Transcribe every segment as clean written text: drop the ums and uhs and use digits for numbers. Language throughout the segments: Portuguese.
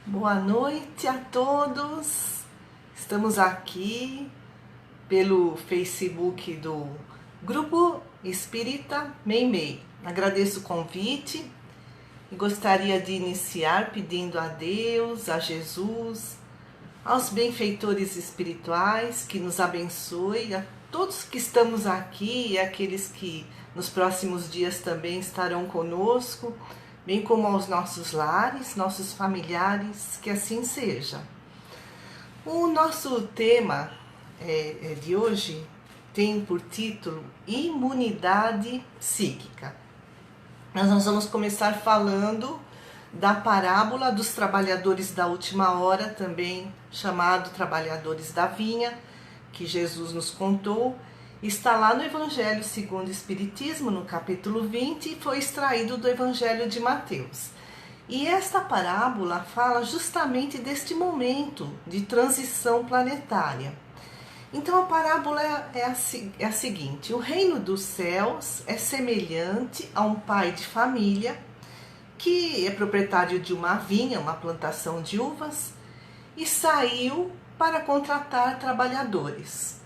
Boa noite a todos. Estamos aqui pelo Facebook do Grupo Espírita Meimei. Agradeço o convite e gostaria de iniciar pedindo a Deus, a Jesus, aos benfeitores espirituais que nos abençoe, a todos que estamos aqui e aqueles que nos próximos dias também estarão conosco, bem como aos nossos lares, nossos familiares, que assim seja. O nosso tema de hoje tem por título Imunidade Psíquica. Nós vamos começar falando da parábola dos trabalhadores da última hora, também chamado trabalhadores da vinha, que Jesus nos contou. Está lá no Evangelho segundo o Espiritismo, no capítulo 20, e foi extraído do Evangelho de Mateus. E esta parábola fala justamente deste momento de transição planetária. Então a parábola é a seguinte: o reino dos céus é semelhante a um pai de família que é proprietário de uma vinha, uma plantação de uvas, e saiu para contratar trabalhadores.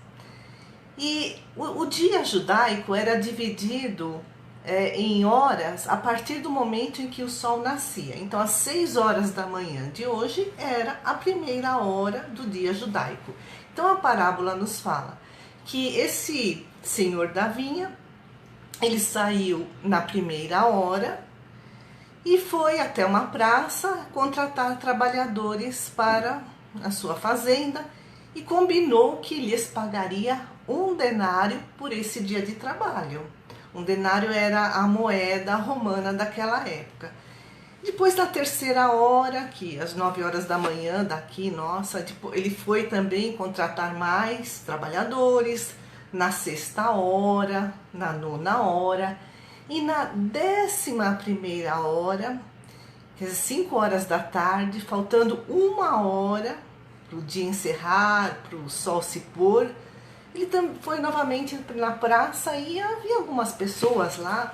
E o dia judaico era dividido em horas a partir do momento em que o sol nascia. Então, às 6 horas da manhã de hoje era a primeira hora do dia judaico. Então, a parábola nos fala que esse senhor da vinha, ele saiu na primeira hora e foi até uma praça contratar trabalhadores para a sua fazenda e combinou que lhes pagaria 1 denário por esse dia de trabalho. 1 denário era a moeda romana daquela época. Depois da terceira hora, que às 9 horas da manhã daqui, ele foi também contratar mais trabalhadores, na sexta hora, na 9ª hora, e na 11ª hora, quer dizer, 5 horas da tarde, faltando 1 hora para o dia encerrar, para o sol se pôr, ele foi novamente na praça e havia algumas pessoas lá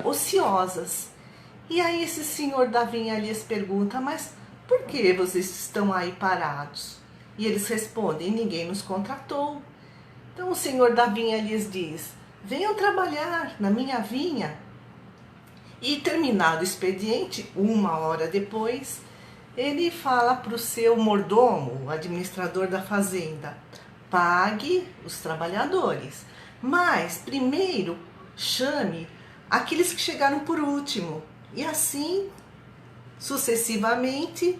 ociosas. E aí esse senhor da vinha lhes pergunta: mas por que vocês estão aí parados? E eles respondem: ninguém nos contratou. Então o senhor da vinha lhes diz: venham trabalhar na minha vinha. E terminado o expediente, 1 hora depois, ele fala para o seu mordomo, o administrador da fazenda: pague os trabalhadores, mas primeiro chame aqueles que chegaram por último. E assim, sucessivamente,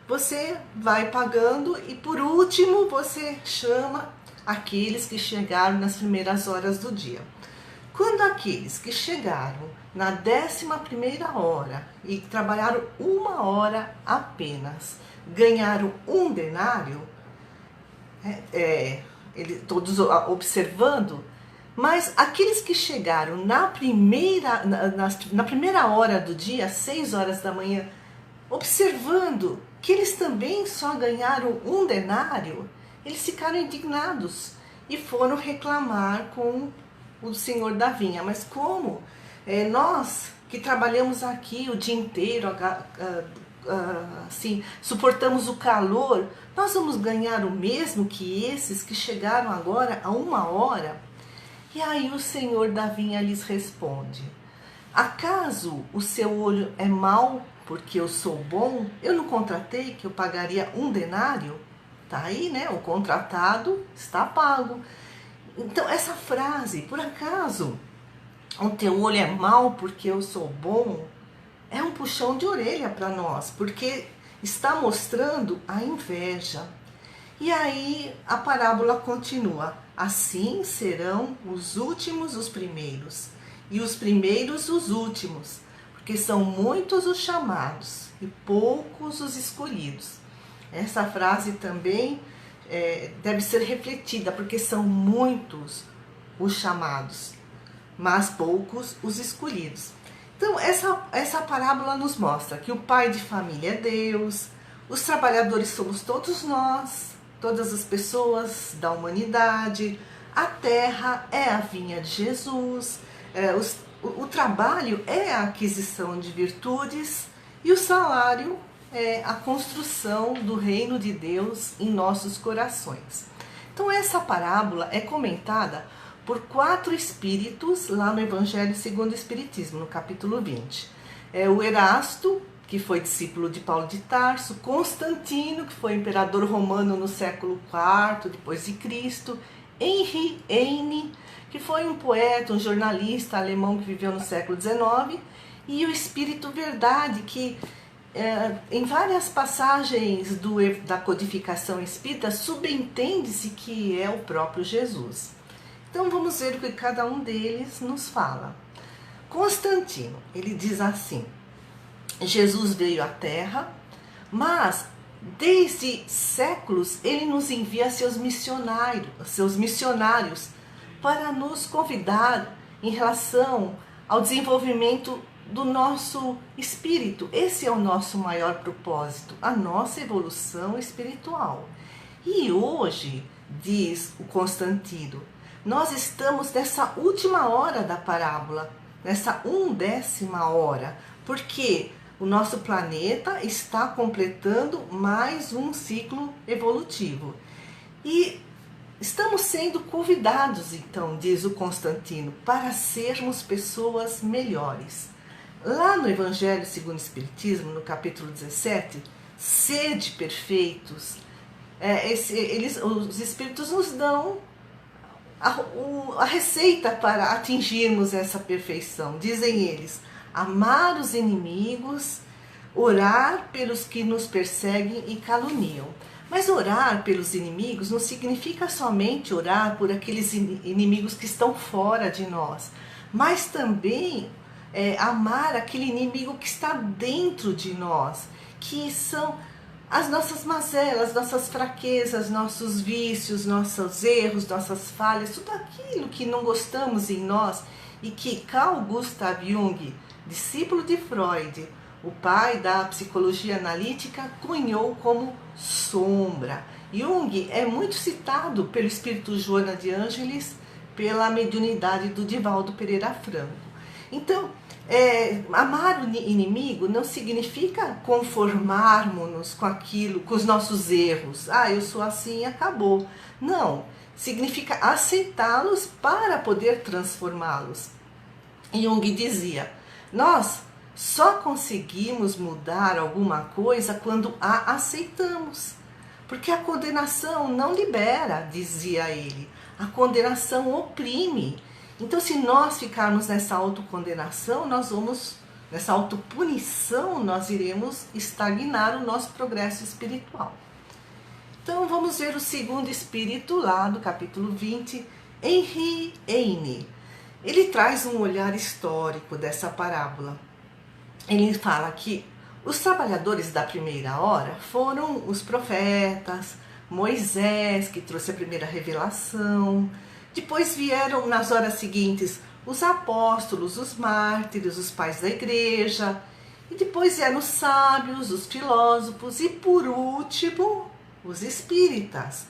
você vai pagando e por último você chama aqueles que chegaram nas primeiras horas do dia. Quando aqueles que chegaram na 11ª hora e trabalharam 1 hora apenas ganharam 1 denário, todos observando, mas aqueles que chegaram na primeira hora do dia, às 6 horas da manhã, observando que eles também só ganharam 1 denário, eles ficaram indignados e foram reclamar com o senhor da vinha. Mas como nós que trabalhamos aqui o dia inteiro, assim, suportamos o calor, nós vamos ganhar o mesmo que esses que chegaram agora a 1 hora? E aí o senhor da vinha lhes responde: acaso o seu olho é mau porque eu sou bom? Eu não contratei que eu pagaria 1 denário? Tá aí, né? O contratado está pago. Então essa frase, por acaso o teu olho é mau porque eu sou bom, é um puxão de orelha para nós, porque está mostrando a inveja. E aí a parábola continua: assim serão os últimos os primeiros, e os primeiros os últimos, porque são muitos os chamados e poucos os escolhidos. Essa frase também deve ser refletida, porque são muitos os chamados, mas poucos os escolhidos. Então essa parábola nos mostra que o pai de família é Deus, os trabalhadores somos todos nós, todas as pessoas da humanidade, a terra é a vinha de Jesus, o trabalho é a aquisição de virtudes e o salário a construção do reino de Deus em nossos corações. Então essa parábola é comentada por 4 espíritos lá no Evangelho segundo o Espiritismo, no capítulo 20. O Erasto, que foi discípulo de Paulo de Tarso, Constantino, que foi imperador romano no século IV depois de Cristo, Henri Heine, que foi um poeta, um jornalista alemão que viveu no século XIX, e o Espírito Verdade, que em várias passagens da codificação espírita subentende-se que é o próprio Jesus. Então vamos ver o que cada um deles nos fala. Constantino, ele diz assim: Jesus veio à Terra, mas desde séculos ele nos envia seus missionários para nos convidar em relação ao desenvolvimento do nosso espírito. Esse é o nosso maior propósito, a nossa evolução espiritual. E hoje, diz o Constantino, nós estamos nessa última hora da parábola, nessa 1/10 hora, porque o nosso planeta está completando mais um ciclo evolutivo. E estamos sendo convidados, então, diz o Constantino, para sermos pessoas melhores. Lá no Evangelho segundo o Espiritismo, no capítulo 17, sede perfeitos, os Espíritos nos dão a receita para atingirmos essa perfeição. Dizem eles: amar os inimigos, orar pelos que nos perseguem e caluniam. Mas orar pelos inimigos não significa somente orar por aqueles inimigos que estão fora de nós, mas também amar aquele inimigo que está dentro de nós, que são as nossas mazelas, nossas fraquezas, nossos vícios, nossos erros, nossas falhas, tudo aquilo que não gostamos em nós e que Carl Gustav Jung, discípulo de Freud, o pai da psicologia analítica, cunhou como sombra. Jung é muito citado pelo espírito Joana de Ângeles, pela mediunidade do Divaldo Pereira Franco. Então, amar o inimigo não significa conformarmos-nos com aquilo, com os nossos erros. Eu sou assim e acabou. Não, significa aceitá-los para poder transformá-los. Jung dizia: nós só conseguimos mudar alguma coisa quando a aceitamos. Porque a condenação não libera, dizia ele. A condenação oprime. Então, se nós ficarmos nessa autocondenação, nessa autopunição, nós iremos estagnar o nosso progresso espiritual. Então, vamos ver o segundo espírito lá do capítulo 20, Henri Heine. Ele traz um olhar histórico dessa parábola. Ele fala que os trabalhadores da primeira hora foram os profetas, Moisés, que trouxe a primeira revelação. Depois vieram, nas horas seguintes, os apóstolos, os mártires, os pais da igreja. E depois vieram os sábios, os filósofos e, por último, os espíritas.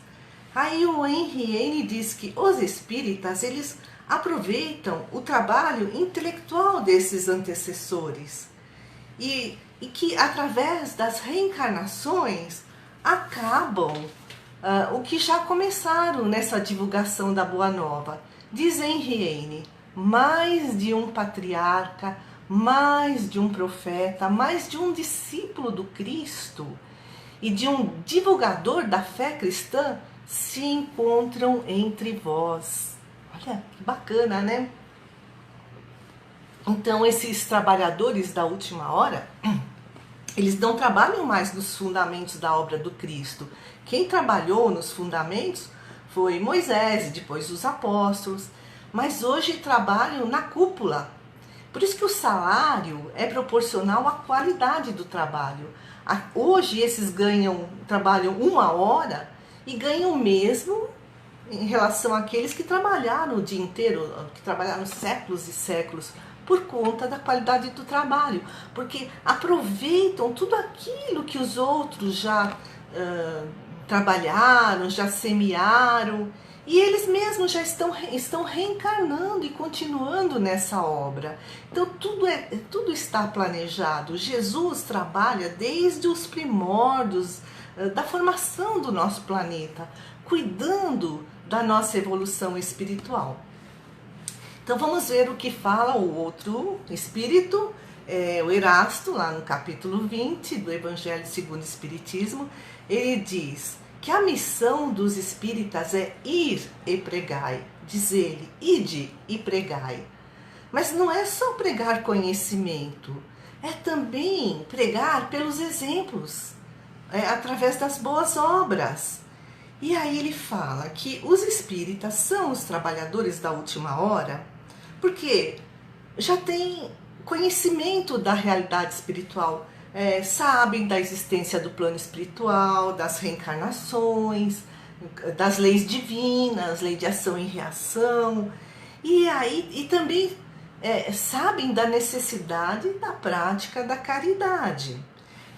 Aí o Henri Heine diz que os espíritas, eles aproveitam o trabalho intelectual desses antecessores. E que, através das reencarnações, acabam o que já começaram nessa divulgação da Boa Nova. Diz Henri Heine: mais de um patriarca, mais de um profeta, mais de um discípulo do Cristo e de um divulgador da fé cristã se encontram entre vós. Olha, que bacana, né? Então, esses trabalhadores da última hora, eles não trabalham mais nos fundamentos da obra do Cristo. Quem trabalhou nos fundamentos foi Moisés e depois os apóstolos, mas hoje trabalham na cúpula. Por isso que o salário é proporcional à qualidade do trabalho. Hoje esses trabalham 1 hora e ganham o mesmo em relação àqueles que trabalharam o dia inteiro, que trabalharam séculos e séculos, por conta da qualidade do trabalho, porque aproveitam tudo aquilo que os outros já trabalharam, já semearam, E eles mesmos já estão reencarnando e continuando nessa obra. Então tudo está planejado. Jesus trabalha desde os primórdios da formação do nosso planeta, cuidando da nossa evolução espiritual. Então vamos ver o que fala o outro espírito, o Erasto, lá no capítulo 20 do Evangelho segundo o Espiritismo. Ele diz que a missão dos espíritas é ir e pregai, diz ele, ide e pregai. Mas não é só pregar conhecimento, é também pregar pelos exemplos, através das boas obras. E aí ele fala que os espíritas são os trabalhadores da última hora, porque já têm conhecimento da realidade espiritual, sabem da existência do plano espiritual, das reencarnações, das leis divinas, lei de ação e reação, e também sabem da necessidade da prática da caridade.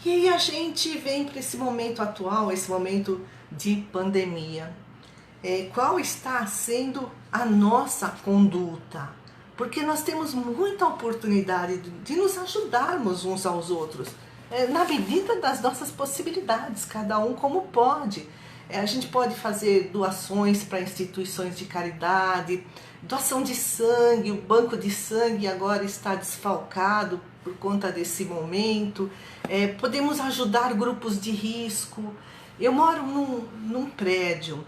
E aí a gente vem para esse momento atual, esse momento de pandemia. Qual está sendo a nossa conduta? Porque nós temos muita oportunidade de nos ajudarmos uns aos outros, na medida das nossas possibilidades, cada um como pode. A gente pode fazer doações para instituições de caridade, doação de sangue, o banco de sangue agora está desfalcado por conta desse momento. Podemos ajudar grupos de risco. Eu moro num prédio.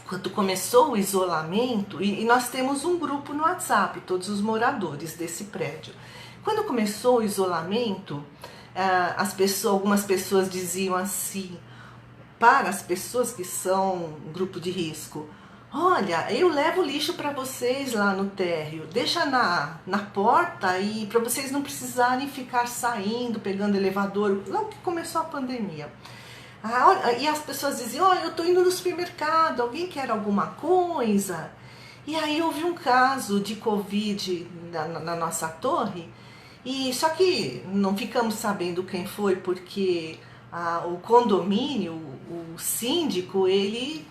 Quando começou o isolamento, e nós temos um grupo no WhatsApp, todos os moradores desse prédio. Quando começou o isolamento, algumas pessoas diziam assim, para as pessoas que são grupo de risco: olha, eu levo lixo para vocês lá no térreo, deixa na porta e para vocês não precisarem ficar saindo, pegando elevador, logo que começou a pandemia. E as pessoas diziam: olha, eu estou indo no supermercado, alguém quer alguma coisa? E aí houve um caso de Covid na nossa torre, e só que não ficamos sabendo quem foi, porque o condomínio, o síndico, ele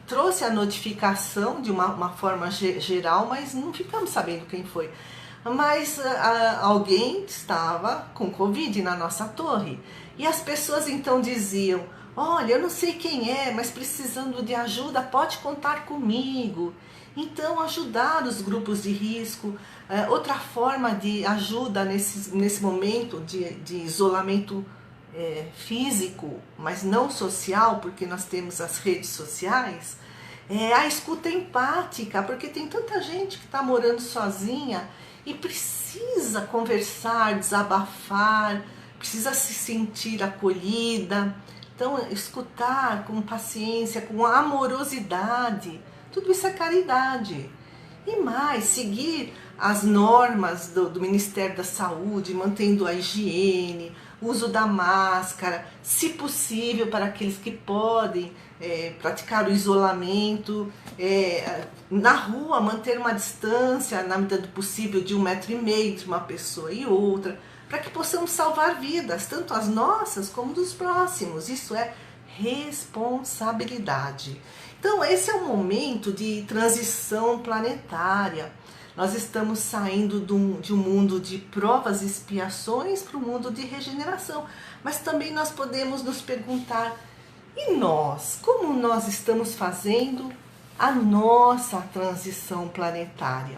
trouxe a notificação de uma forma geral, mas não ficamos sabendo quem foi. Mas alguém estava com Covid na nossa torre. E as pessoas então diziam: olha, eu não sei quem é, mas precisando de ajuda, pode contar comigo. Então, ajudar os grupos de risco. Outra forma de ajuda nesse momento de isolamento físico, mas não social, porque nós temos as redes sociais, a escuta empática, porque tem tanta gente que está morando sozinha e precisa conversar, desabafar, precisa se sentir acolhida. Então, escutar com paciência, com amorosidade, tudo isso é caridade. E mais, seguir as normas do Ministério da Saúde, mantendo a higiene, uso da máscara, se possível, para aqueles que podem praticar o isolamento, na rua manter uma distância, na medida do possível, de 1,5 metro entre uma pessoa e outra, para que possamos salvar vidas, tanto as nossas como dos próximos. Isso é responsabilidade. Então esse é um momento de transição planetária. Nós estamos saindo de um mundo de provas e expiações para um mundo de regeneração. Mas também nós podemos nos perguntar: e nós? Como nós estamos fazendo a nossa transição planetária?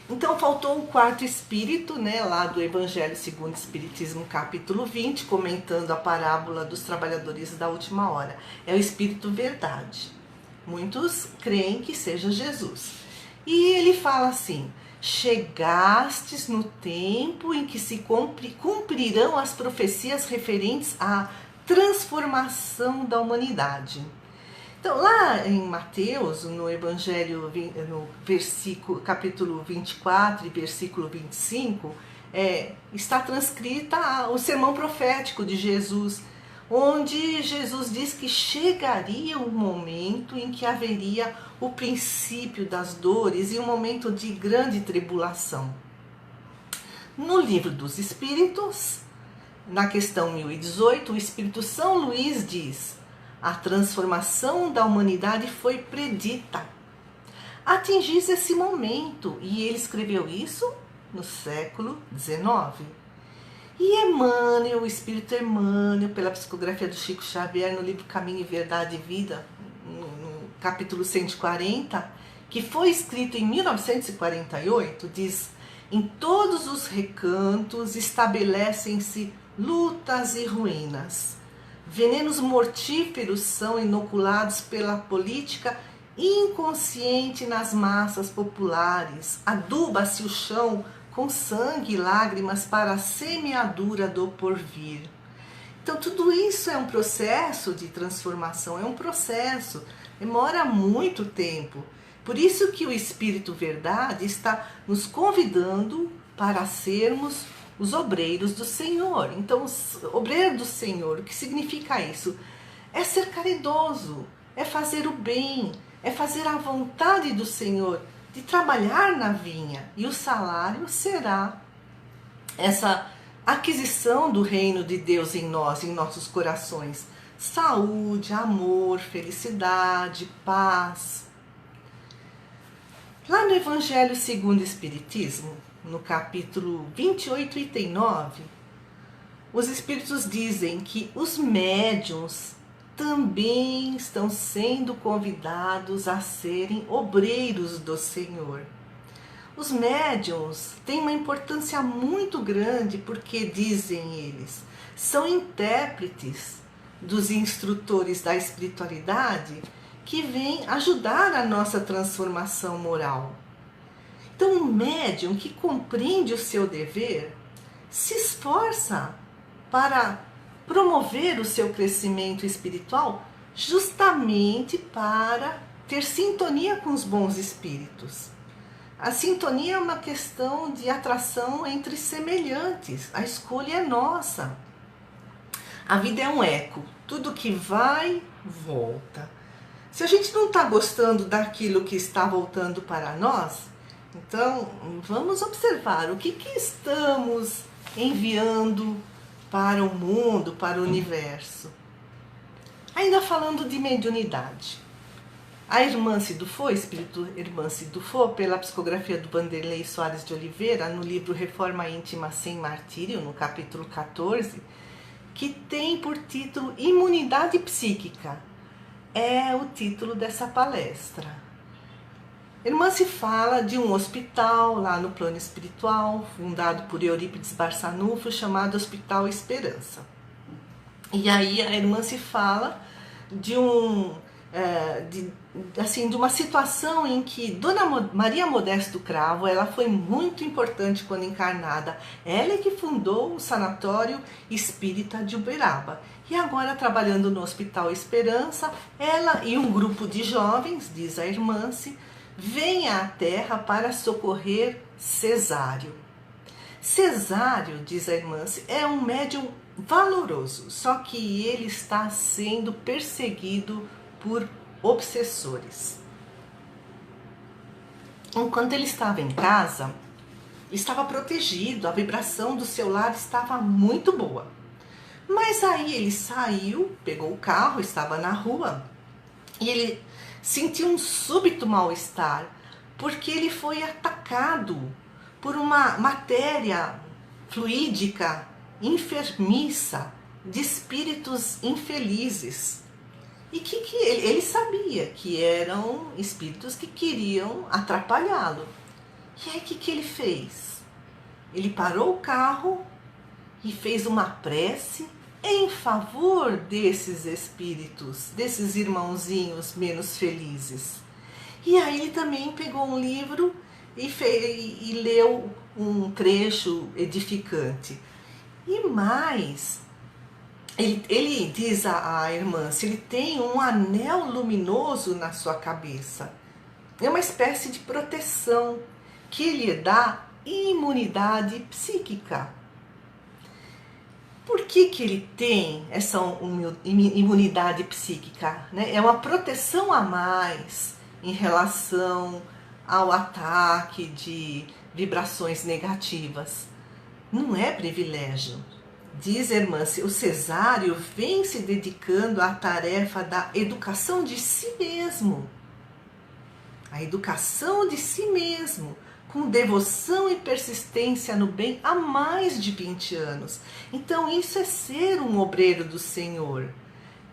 Então faltou o quarto espírito, lá do Evangelho segundo o Espiritismo, capítulo 20, comentando a parábola dos trabalhadores da última hora. É o Espírito Verdade. Muitos creem que seja Jesus. E ele fala assim: chegastes no tempo em que se cumprirão as profecias referentes à transformação da humanidade. Então, lá em Mateus, no Evangelho, no capítulo 24 e versículo 25, está transcrita o sermão profético de Jesus, onde Jesus diz que chegaria um momento em que haveria o princípio das dores e um momento de grande tribulação. No Livro dos Espíritos, na questão 1018, o Espírito São Luís diz: a transformação da humanidade foi predita. Atingisse esse momento, e ele escreveu isso no século XIX. E Emmanuel, o Espírito Emmanuel, pela psicografia do Chico Xavier, no livro Caminho e Verdade e Vida, no capítulo 140, que foi escrito em 1948, diz: em todos os recantos estabelecem-se lutas e ruínas. Venenos mortíferos são inoculados pela política inconsciente nas massas populares. Aduba-se o chão com sangue e lágrimas para a semeadura do porvir. Então tudo isso é um processo de transformação, é um processo, demora muito tempo. Por isso que o Espírito Verdade está nos convidando para sermos os obreiros do Senhor. Então, obreiro do Senhor, o que significa isso? É ser caridoso, é fazer o bem, é fazer a vontade do Senhor, de trabalhar na vinha. E o salário será essa aquisição do reino de Deus em nós, em nossos corações. Saúde, amor, felicidade, paz. Lá no Evangelho segundo o Espiritismo, no capítulo 28, item 9, os Espíritos dizem que os médiuns também estão sendo convidados a serem obreiros do Senhor. Os médiuns têm uma importância muito grande porque, dizem eles, são intérpretes dos instrutores da espiritualidade que vêm ajudar a nossa transformação moral. Então, um médium que compreende o seu dever se esforça para promover o seu crescimento espiritual justamente para ter sintonia com os bons espíritos. A sintonia é uma questão de atração entre semelhantes. A escolha é nossa. A vida é um eco. Tudo que vai, volta. Se a gente não está gostando daquilo que está voltando para nós, então vamos observar o que estamos enviando para o mundo, para o universo. Ainda falando de mediunidade. A irmã Cidufo, espírito irmã Cidufo, pela psicografia do Vanderlei Soares de Oliveira, no livro Reforma Íntima Sem Martírio, no capítulo 14, que tem por título Imunidade Psíquica. É o título dessa palestra. Irmã se fala de um hospital lá no plano espiritual, fundado por Eurípides Barçanufo, chamado Hospital Esperança. E aí a irmã se fala de de uma situação em que Dona Maria Modesto Cravo, ela foi muito importante quando encarnada. Ela é que fundou o Sanatório Espírita de Uberaba. E agora, trabalhando no Hospital Esperança, ela e um grupo de jovens, diz a irmã, vêm à Terra para socorrer Cesário. Cesário, diz a irmã, é um médium valoroso, só que ele está sendo perseguido por obsessores. Enquanto ele estava em casa, estava protegido, a vibração do seu lar estava muito boa. Mas aí ele saiu, pegou o carro, estava na rua, e ele sentiu um súbito mal-estar, porque ele foi atacado por uma matéria fluídica, enfermiça, de espíritos infelizes. E que ele sabia que eram espíritos que queriam atrapalhá-lo. E aí o que ele fez? Ele parou o carro e fez uma prece em favor desses espíritos, desses irmãozinhos menos felizes. E aí ele também pegou um livro e leu um trecho edificante. E mais, ele diz a irmã, se ele tem um anel luminoso na sua cabeça, é uma espécie de proteção que lhe dá imunidade psíquica. Por que ele tem essa imunidade psíquica? Né? É uma proteção a mais em relação ao ataque de vibrações negativas. Não é privilégio. Diz Hermance, o Cesário vem se dedicando à tarefa da educação de si mesmo. A educação de si mesmo, com devoção e persistência no bem há mais de 20 anos. Então isso é ser um obreiro do Senhor.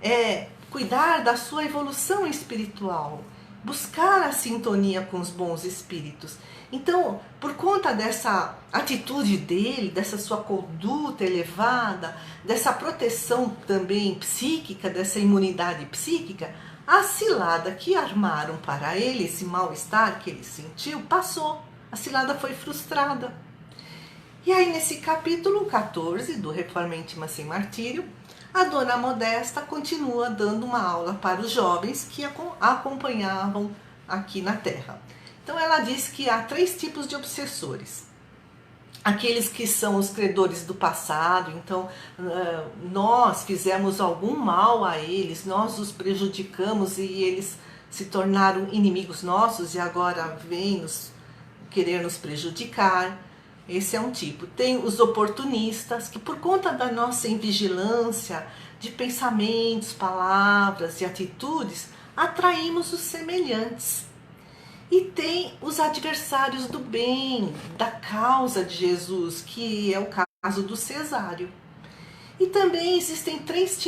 É cuidar da sua evolução espiritual, buscar a sintonia com os bons espíritos. Então, por conta dessa atitude dele, dessa sua conduta elevada, dessa proteção também psíquica, dessa imunidade psíquica, a cilada que armaram para ele, esse mal-estar que ele sentiu, passou. A cilada foi frustrada. E aí, nesse capítulo 14 do Reforma Íntima Sem Martírio, a Dona Modesta continua dando uma aula para os jovens que a acompanhavam aqui na Terra. Então ela diz que há 3 tipos de obsessores. Aqueles que são os credores do passado, então nós fizemos algum mal a eles, nós os prejudicamos e eles se tornaram inimigos nossos e agora vêm querer nos prejudicar. Esse é um tipo. Tem os oportunistas, que por conta da nossa invigilância de pensamentos, palavras e atitudes, atraímos os semelhantes. E tem os adversários do bem, da causa de Jesus, que é o caso do Cesário. E também existem 3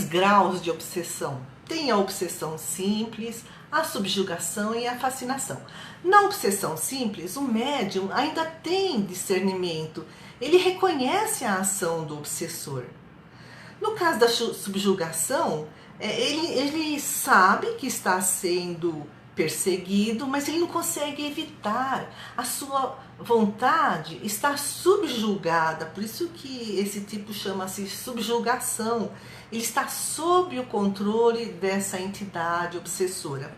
graus de obsessão. Tem a obsessão simples, a subjugação e a fascinação. Na obsessão simples, o médium ainda tem discernimento. Ele reconhece a ação do obsessor. No caso da subjugação, ele sabe que está sendo perseguido, mas ele não consegue evitar. A sua vontade está subjugada, por isso que esse tipo chama-se subjugação. Ele está sob o controle dessa entidade obsessora.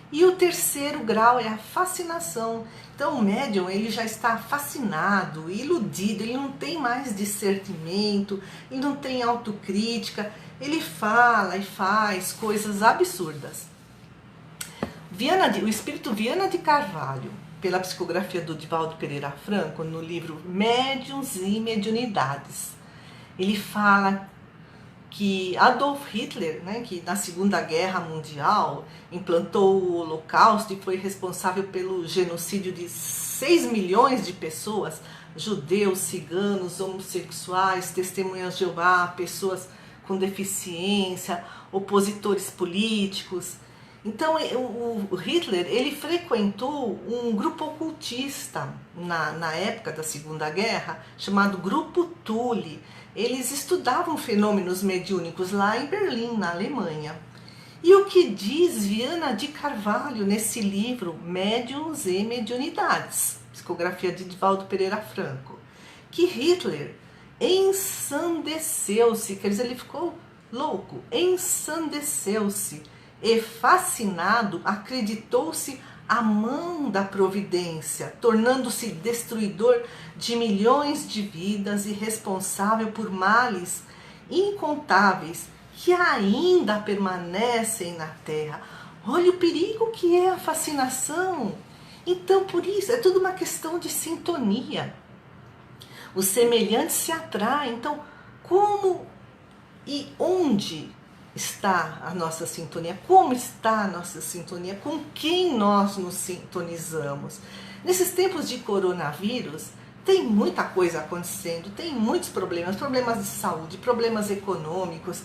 E o 3º grau é a fascinação. Então o médium ele já está fascinado, iludido, ele não tem mais discernimento, ele não tem autocrítica, ele fala e faz coisas absurdas. O espírito Viana de Carvalho, pela psicografia do Divaldo Pereira Franco, no livro Médiuns e Mediunidades, ele fala que Adolf Hitler, que na Segunda Guerra Mundial implantou o Holocausto e foi responsável pelo genocídio de 6 milhões de pessoas, judeus, ciganos, homossexuais, testemunhas de Jeová, pessoas com deficiência, opositores políticos. Então o Hitler ele frequentou um grupo ocultista na época da Segunda Guerra, chamado Grupo Thule. Eles estudavam fenômenos mediúnicos lá em Berlim, na Alemanha. E o que diz Viana de Carvalho nesse livro, Médiuns e Mediunidades, psicografia de Divaldo Pereira Franco? Que Hitler ensandeceu-se, quer dizer, ele ficou louco, ensandeceu-se e fascinado, acreditou-se a mão da providência, tornando-se destruidor de milhões de vidas e responsável por males incontáveis que ainda permanecem na Terra. Olha o perigo que é a fascinação. Então, por isso, é tudo uma questão de sintonia. Os semelhantes se atraem. Então, como e onde está a nossa sintonia? Como está a nossa sintonia? Com quem nós nos sintonizamos? Nesses tempos de coronavírus, tem muita coisa acontecendo, tem muitos problemas de saúde, problemas econômicos,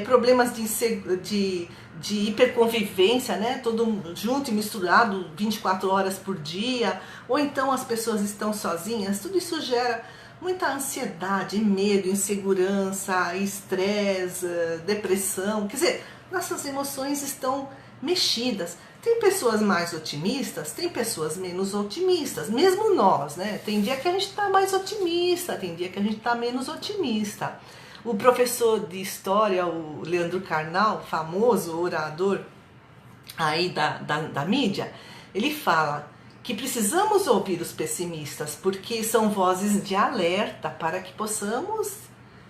problemas de hiperconvivência, todo junto e misturado 24 horas por dia, ou então as pessoas estão sozinhas. Tudo isso gera muita ansiedade, medo, insegurança, estresse, depressão. Quer dizer, nossas emoções estão mexidas. Tem pessoas mais otimistas, tem pessoas menos otimistas. Mesmo nós, Tem dia que a gente está mais otimista, tem dia que a gente está menos otimista. O professor de história, o Leandro Carnal, famoso orador aí da mídia, ele fala que precisamos ouvir os pessimistas, porque são vozes de alerta para que possamos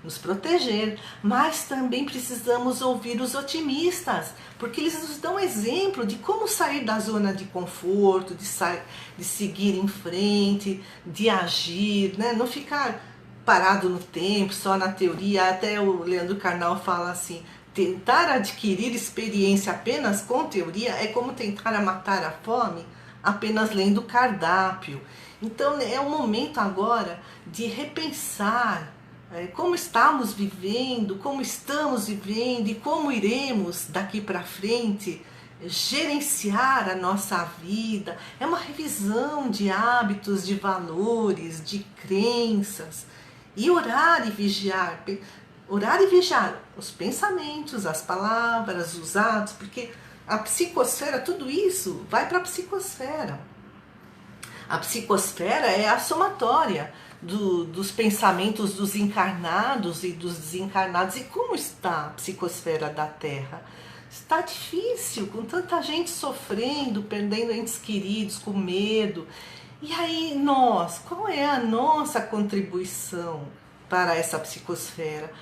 nos proteger, mas também precisamos ouvir os otimistas, porque eles nos dão exemplo de como sair da zona de conforto, de seguir em frente, de agir, não ficar parado no tempo, só na teoria. Até o Leandro Carnal fala assim: tentar adquirir experiência apenas com teoria é como tentar matar a fome apenas lendo o cardápio. Então é o momento agora de repensar como estamos vivendo e como iremos daqui para frente gerenciar a nossa vida. É uma revisão de hábitos, de valores, de crenças. E orar e vigiar. Orar e vigiar os pensamentos, as palavras, os atos, porque a psicosfera, tudo isso vai para a psicosfera. A psicosfera é a somatória dos pensamentos dos encarnados e dos desencarnados. E como está a psicosfera da Terra? Está difícil, com tanta gente sofrendo, perdendo entes queridos, com medo. E aí qual é a nossa contribuição para essa psicosfera?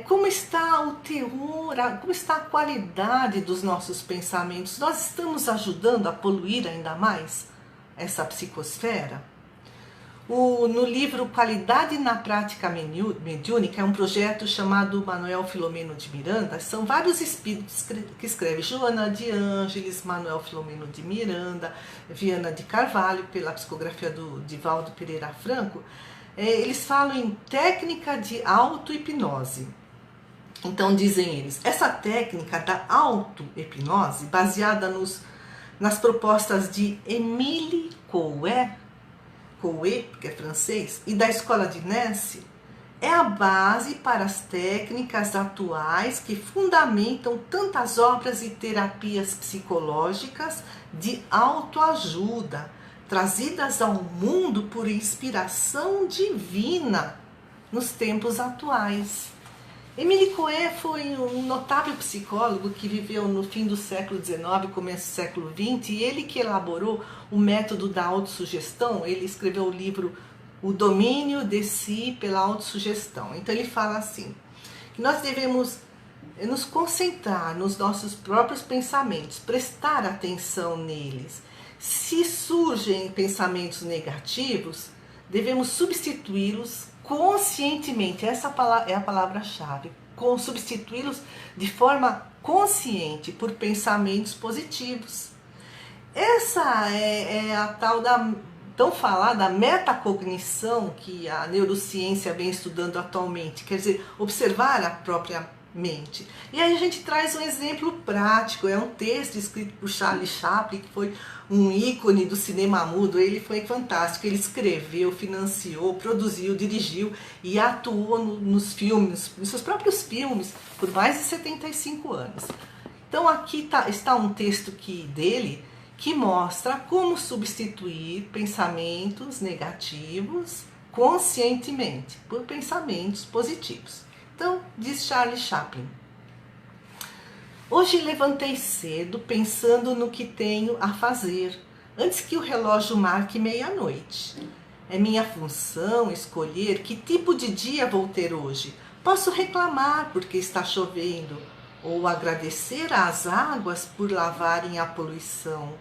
Como está o teor, como está a qualidade dos nossos pensamentos? Nós estamos ajudando a poluir ainda mais essa psicosfera? No livro Qualidade na Prática Mediúnica, é um projeto chamado Manuel Filomeno de Miranda. São vários espíritos que escrevem: Joana de Ângeles, Manuel Filomeno de Miranda, Viana de Carvalho, pela psicografia do Divaldo Pereira Franco. Eles falam em técnica de auto-hipnose. Então, dizem eles, essa técnica da auto-hipnose, baseada nas propostas de Émile Coué, porque é francês, e da escola de Nancy, é a base para as técnicas atuais que fundamentam tantas obras e terapias psicológicas de autoajuda, trazidas ao mundo por inspiração divina nos tempos atuais. Émile Coué foi um notável psicólogo que viveu no fim do século XIX, começo do século XX, e ele que elaborou o método da autossugestão. Ele escreveu o livro O Domínio de Si pela Autossugestão. Então ele fala assim, que nós devemos nos concentrar nos nossos próprios pensamentos, prestar atenção neles. Se surgem pensamentos negativos, devemos substituí-los conscientemente. Essa é a palavra-chave. Substituí-los de forma consciente por pensamentos positivos. Essa é a tal da tão falada metacognição que a neurociência vem estudando atualmente. Quer dizer, observar a própria mente. E aí a gente traz um exemplo prático. É um texto escrito por Charlie Chaplin, que foi um ícone do cinema mudo. Ele foi fantástico. Ele escreveu, financiou, produziu, dirigiu e atuou nos filmes, nos seus próprios filmes, por mais de 75 anos. Então aqui está um texto dele que mostra como substituir pensamentos negativos conscientemente por pensamentos positivos. Então, diz Charlie Chaplin: hoje levantei cedo pensando no que tenho a fazer, antes que o relógio marque meia-noite. É minha função escolher que tipo de dia vou ter hoje. Posso reclamar porque está chovendo, ou agradecer às águas por lavarem a poluição.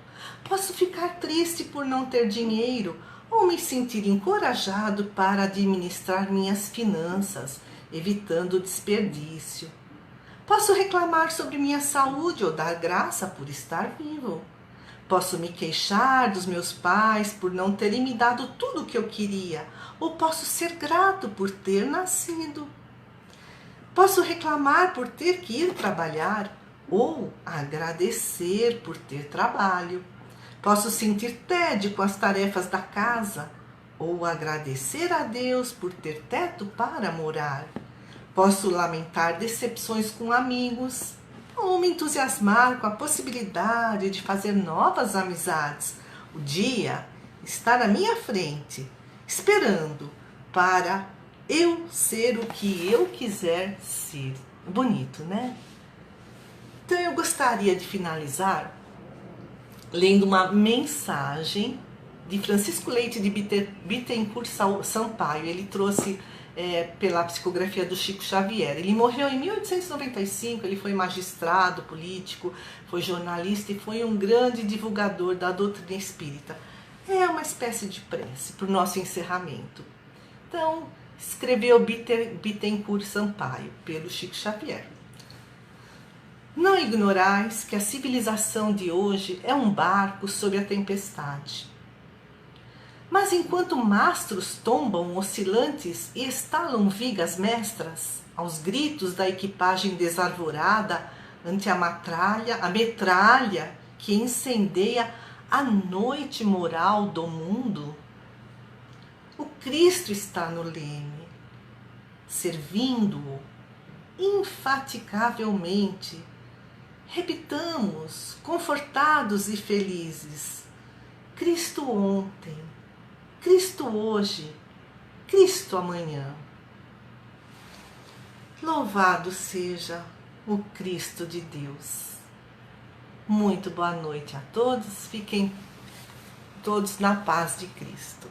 Posso ficar triste por não ter dinheiro, ou me sentir encorajado para administrar minhas finanças, evitando o desperdício. Posso reclamar sobre minha saúde ou dar graça por estar vivo. Posso me queixar dos meus pais por não terem me dado tudo o que eu queria, ou posso ser grato por ter nascido. Posso reclamar por ter que ir trabalhar, ou agradecer por ter trabalho. Posso sentir tédio com as tarefas da casa, ou agradecer a Deus por ter teto para morar. Posso lamentar decepções com amigos, ou me entusiasmar com a possibilidade de fazer novas amizades. O dia está na minha frente, esperando para eu ser o que eu quiser ser. Bonito, né? Então eu gostaria de finalizar lendo uma mensagem de Francisco Leite de Bittencourt Sampaio. Ele trouxe pela psicografia do Chico Xavier. Ele morreu em 1895, ele foi magistrado, político, foi jornalista e foi um grande divulgador da doutrina espírita. É uma espécie de prece para o nosso encerramento. Então, escreveu Bittencourt Sampaio, pelo Chico Xavier. Não ignorais que a civilização de hoje é um barco sob a tempestade. Mas enquanto mastros tombam oscilantes e estalam vigas mestras, aos gritos da equipagem desarvorada ante a metralha que incendeia a noite moral do mundo, o Cristo está no leme, servindo-o infatigavelmente. Repitamos, confortados e felizes: Cristo ontem, Cristo hoje, Cristo amanhã. Louvado seja o Cristo de Deus. Muito boa noite a todos. Fiquem todos na paz de Cristo.